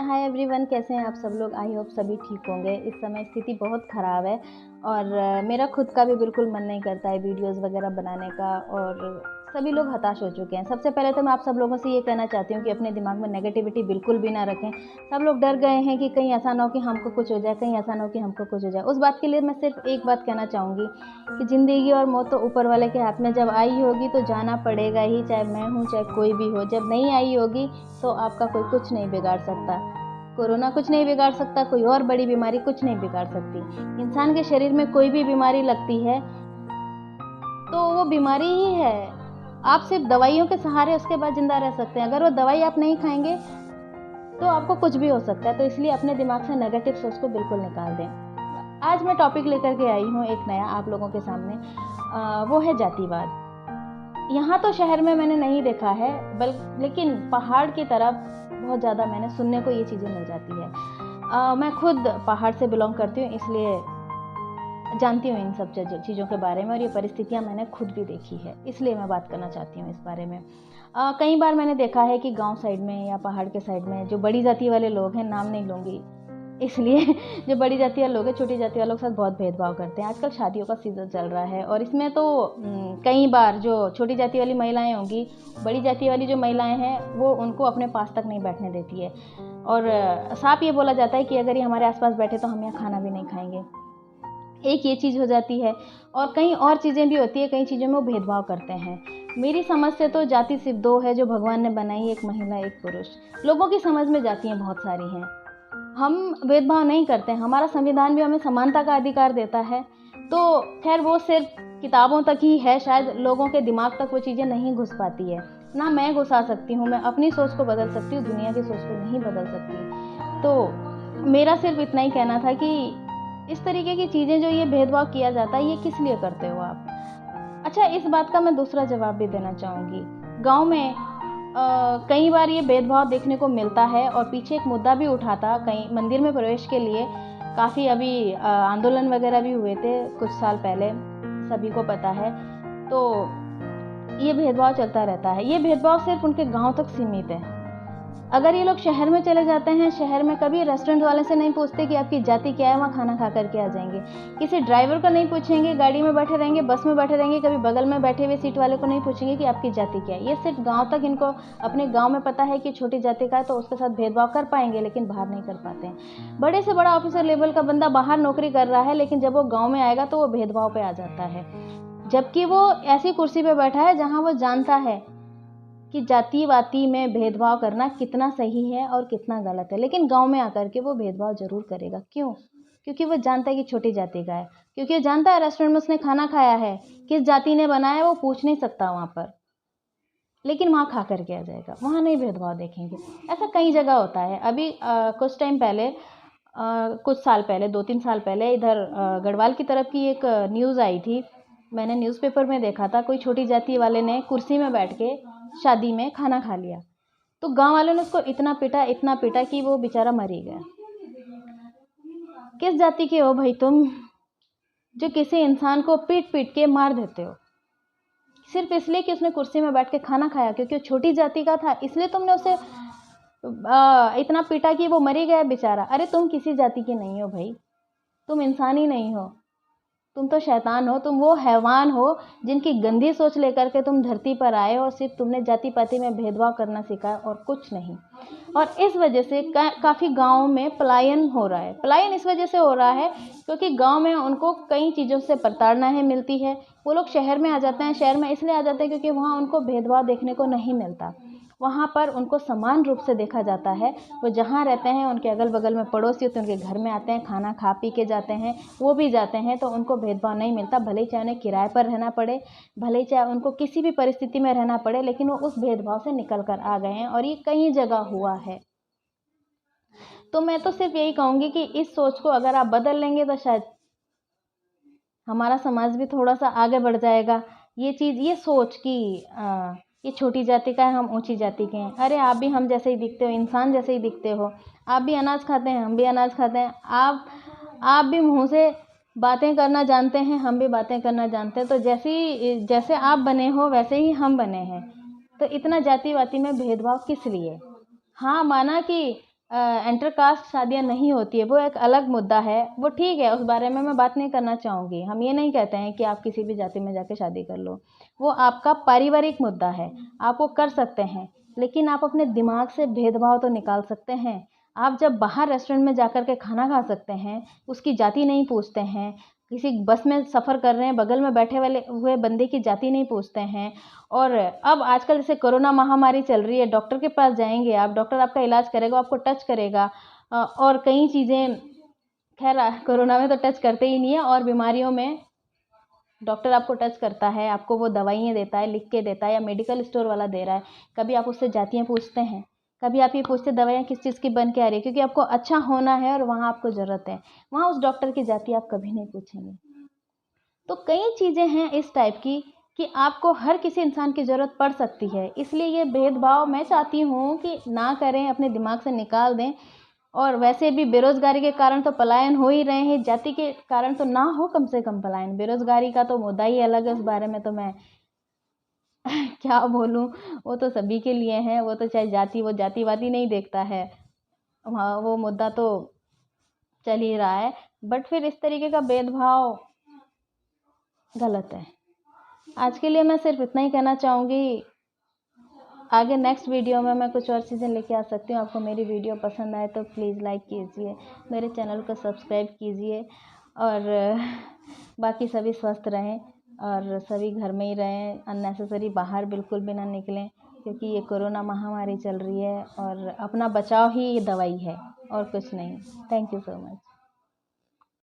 Hi everyone, कैसे हैं आप सब लोग। आई होप सभी ठीक होंगे। इस समय स्थिति बहुत ख़राब है और मेरा खुद का भी बिल्कुल मन नहीं करता है वीडियोस वगैरह बनाने का और सभी लोग हताश हो चुके हैं। सबसे पहले तो मैं आप सब लोगों से ये कहना चाहती हूँ कि अपने दिमाग में नेगेटिविटी बिल्कुल भी ना रखें। सब लोग डर गए हैं कि कहीं ऐसा ना हो कि हमको कुछ हो जाए, कहीं ऐसा ना हो कि हमको कुछ हो जाए। उस बात के लिए मैं सिर्फ एक बात कहना चाहूँगी कि ज़िंदगी और मौत तो ऊपर वाले के हाथ में। जब आई होगी तो जाना पड़ेगा ही, चाहे मैं हूँ चाहे कोई भी हो। जब नहीं आई होगी तो आपका कोई कुछ नहीं बिगाड़ सकता। कोरोना कुछ नहीं बिगाड़ सकता, कोई और बड़ी बीमारी कुछ नहीं बिगाड़ सकती। इंसान के शरीर में कोई भी बीमारी लगती है तो वो बीमारी ही है। आप सिर्फ दवाइयों के सहारे उसके बाद जिंदा रह सकते हैं। अगर वो दवाई आप नहीं खाएंगे तो आपको कुछ भी हो सकता है। तो इसलिए अपने दिमाग से नेगेटिव सोच को बिल्कुल निकाल दें। आज मैं टॉपिक लेकर के आई हूँ एक नया आप लोगों के सामने, वो है जातिवाद। यहाँ तो शहर में मैंने नहीं देखा है, लेकिन पहाड़ की तरफ बहुत ज़्यादा मैंने सुनने को ये चीज़ें मिल जाती है। मैं खुद पहाड़ से बिलोंग करती हूँ, इसलिए जानती हूँ इन सब चीज़ों के बारे में और ये परिस्थितियाँ मैंने खुद भी देखी है, इसलिए मैं बात करना चाहती हूँ इस बारे में। कई बार मैंने देखा है कि गांव साइड में या पहाड़ के साइड में जो बड़ी जाति वाले लोग हैं, नाम नहीं लूँगी इसलिए जो बड़ी जाति वाले लोग हैं छोटी जाति वालों के साथ बहुत भेदभाव करते हैं। आजकल शादियों का सीज़न चल रहा है और इसमें तो कई बार जो छोटी जाति वाली महिलाएं होंगी, बड़ी जाति वाली जो महिलाएं हैं वो उनको अपने पास तक नहीं बैठने देती है और साफ ये बोला जाता है कि अगर ये हमारे आसपास बैठे तो हम यहाँ खाना भी नहीं खाएंगे। एक ये चीज़ हो जाती है और कई और चीज़ें भी होती है। कई चीज़ों में वो भेदभाव करते हैं। मेरी समझ से तो जाति सिर्फ दो है जो भगवान ने बनाई, एक महिला एक पुरुष। लोगों की समझ में जातियाँ बहुत सारी हैं। हम भेदभाव नहीं करते हैं, हमारा संविधान भी हमें समानता का अधिकार देता है। तो खैर वो सिर्फ किताबों तक ही है, शायद लोगों के दिमाग तक वो चीज़ें नहीं घुस पाती है। ना मैं घुसा सकती हूँ, मैं अपनी सोच को बदल सकती हूँ, दुनिया की सोच को नहीं बदल सकती। तो मेरा सिर्फ इतना ही कहना था कि इस तरीके की चीज़ें जो ये भेदभाव किया जाता है, ये किस लिए करते हो आप। अच्छा, इस बात का मैं दूसरा जवाब भी देना चाहूँगी। गाँव में कई बार ये भेदभाव देखने को मिलता है और पीछे एक मुद्दा भी उठा था। कहीं मंदिर में प्रवेश के लिए काफ़ी अभी आंदोलन वगैरह भी हुए थे कुछ साल पहले, सभी को पता है। तो ये भेदभाव चलता रहता है। ये भेदभाव सिर्फ उनके गांव तक सीमित है। अगर ये लोग शहर में चले जाते हैं, शहर में कभी रेस्टोरेंट वाले से नहीं पूछते कि आपकी जाति क्या है, वहाँ खाना खा करके आ जाएंगे। किसी ड्राइवर को नहीं पूछेंगे, गाड़ी में बैठे रहेंगे, बस में बैठे रहेंगे, कभी बगल में बैठे हुए सीट वाले को नहीं पूछेंगे कि आपकी जाति क्या है। ये सिर्फ गांव तक इनको अपने गांव में पता है कि छोटी जाति का है तो उसके साथ भेदभाव कर पाएंगे, लेकिन बाहर नहीं कर पाते हैं। बड़े से बड़ा ऑफिसर लेवल का बंदा बाहर नौकरी कर रहा है, लेकिन जब वो गाँव में आएगा तो वो भेदभाव पे आ जाता है, जबकि वो ऐसी कुर्सी पे बैठा है जहाँ वो जानता है कि जाति वाति में भेदभाव करना कितना सही है और कितना गलत है। लेकिन गांव में आकर के वो भेदभाव जरूर करेगा। क्यों? क्योंकि वो जानता है कि छोटी जाति का है, क्योंकि वो जानता है रेस्टोरेंट में उसने खाना खाया है, किस जाति ने बनाया है वो पूछ नहीं सकता वहाँ पर, लेकिन वहाँ खा करके आ जाएगा, वहाँ नहीं भेदभाव देखेंगे। ऐसा कई जगह होता है। अभी कुछ टाइम पहले, कुछ साल पहले, 2-3 साल पहले इधर गढ़वाल की तरफ की एक न्यूज़ आई थी। मैंने न्यूज़पेपर में देखा था, कोई छोटी जाति वाले ने कुर्सी में बैठ के शादी में खाना खा लिया, तो गांव वालों ने उसको इतना पीटा कि वो बेचारा मर ही गया। किस जाति के हो भाई तुम, जो किसी इंसान को पीट पीट के मार देते हो सिर्फ इसलिए कि उसने कुर्सी में बैठ के खाना खाया, क्योंकि वो छोटी जाति का था, इसलिए तुमने उसे इतना पीटा कि वो मर ही गया बेचारा। अरे तुम किसी जाति के नहीं हो भाई, तुम इंसान ही नहीं हो, तुम तो शैतान हो। तुम वो हैवान हो जिनकी गंदी सोच लेकर के तुम धरती पर आए और सिर्फ तुमने जाति पाति में भेदभाव करना सीखा और कुछ नहीं। और इस वजह से काफ़ी गाँव में पलायन हो रहा है। पलायन इस वजह से हो रहा है क्योंकि गाँव में उनको कई चीज़ों से प्रताड़ना है मिलती है। वो लोग शहर में आ जाते हैं। शहर में इसलिए आ जाते हैं क्योंकि वहाँ उनको भेदभाव देखने को नहीं मिलता। वहाँ पर उनको समान रूप से देखा जाता है। वो जहाँ रहते हैं उनके अगल बगल में पड़ोसी होते हैं, उनके घर में आते हैं, खाना खा पी के जाते हैं, वो भी जाते हैं, तो उनको भेदभाव नहीं मिलता। भले ही चाहे उन्हें किराए पर रहना पड़े, भले ही चाहे उनको किसी भी परिस्थिति में रहना पड़े, लेकिन वो उस भेदभाव से निकल कर आ गए हैं और ये कई जगह हुआ है। तो मैं तो सिर्फ यही कहूँगी कि इस सोच को अगर आप बदल लेंगे तो शायद हमारा समाज भी थोड़ा सा आगे बढ़ जाएगा। ये चीज़, ये सोच कि ये छोटी जाति का है, हम ऊंची जाति के हैं। अरे आप भी हम जैसे ही दिखते हो, इंसान जैसे ही दिखते हो। आप भी अनाज खाते हैं, हम भी अनाज खाते हैं। आप भी मुंह से बातें करना जानते हैं, हम भी बातें करना जानते हैं। तो जैसे आप बने हो वैसे ही हम बने हैं। तो इतना जाति वाति में भेदभाव किस लिए? हाँ, माना कि इंटर कास्ट शादियाँ नहीं होती है, वो एक अलग मुद्दा है, वो ठीक है, उस बारे में मैं बात नहीं करना चाहूँगी। हम ये नहीं कहते हैं कि आप किसी भी जाति में जाके शादी कर लो, वो आपका पारिवारिक मुद्दा है, आप वो कर सकते हैं, लेकिन आप अपने दिमाग से भेदभाव तो निकाल सकते हैं। आप जब बाहर रेस्टोरेंट में जाकर के खाना खा सकते हैं, उसकी जाति नहीं पूछते हैं, किसी बस में सफ़र कर रहे हैं, बगल में बैठे वाले हुए बंदे की जाति नहीं पूछते हैं। और अब आजकल जैसे कोरोना महामारी चल रही है, डॉक्टर के पास जाएँगे आप, डॉक्टर आपका इलाज करेगा, आपको टच करेगा। और कई चीज़ें, खैर कोरोना में तो टच करते ही नहीं है, और बीमारियों में डॉक्टर आपको टच करता है, आपको वो दवाइयाँ देता है, लिख के देता है, या मेडिकल स्टोर वाला दे रहा है। कभी आप उससे जातियाँ पूछते हैं? कभी आप ये पूछते दवाइयाँ किस चीज़ की बन के आ रही है? क्योंकि आपको अच्छा होना है और वहाँ आपको ज़रूरत है। वहाँ उस डॉक्टर की जाति आप कभी नहीं पूछेंगे। तो कई चीज़ें हैं इस टाइप की कि आपको हर किसी इंसान की ज़रूरत पड़ सकती है। इसलिए ये भेदभाव मैं चाहती हूँ कि ना करें, अपने दिमाग से निकाल दें। और वैसे भी बेरोज़गारी के कारण तो पलायन हो ही रहे हैं, जाति के कारण तो ना हो कम से कम पलायन। बेरोज़गारी का तो मुद्दा ही अलग है, उस बारे में तो मैं क्या बोलूँ, वो तो सभी के लिए है, वो तो चाहे जाति, वो जाति-वाति नहीं देखता है। वहाँ वो मुद्दा तो चल ही रहा है, बट फिर इस तरीके का भेदभाव गलत है। आज के लिए मैं सिर्फ इतना ही कहना चाहूँगी। आगे नेक्स्ट वीडियो में मैं कुछ और चीज़ें लेके आ सकती हूँ। आपको मेरी वीडियो पसंद आए तो प्लीज़ लाइक कीजिए, मेरे चैनल को सब्सक्राइब कीजिए, और बाकी सभी स्वस्थ रहें और सभी घर में ही रहें। अननेसेसरी बाहर बिल्कुल भी ना निकलें, क्योंकि ये कोरोना महामारी चल रही है और अपना बचाव ही ये दवाई है और कुछ नहीं। Thank you so much.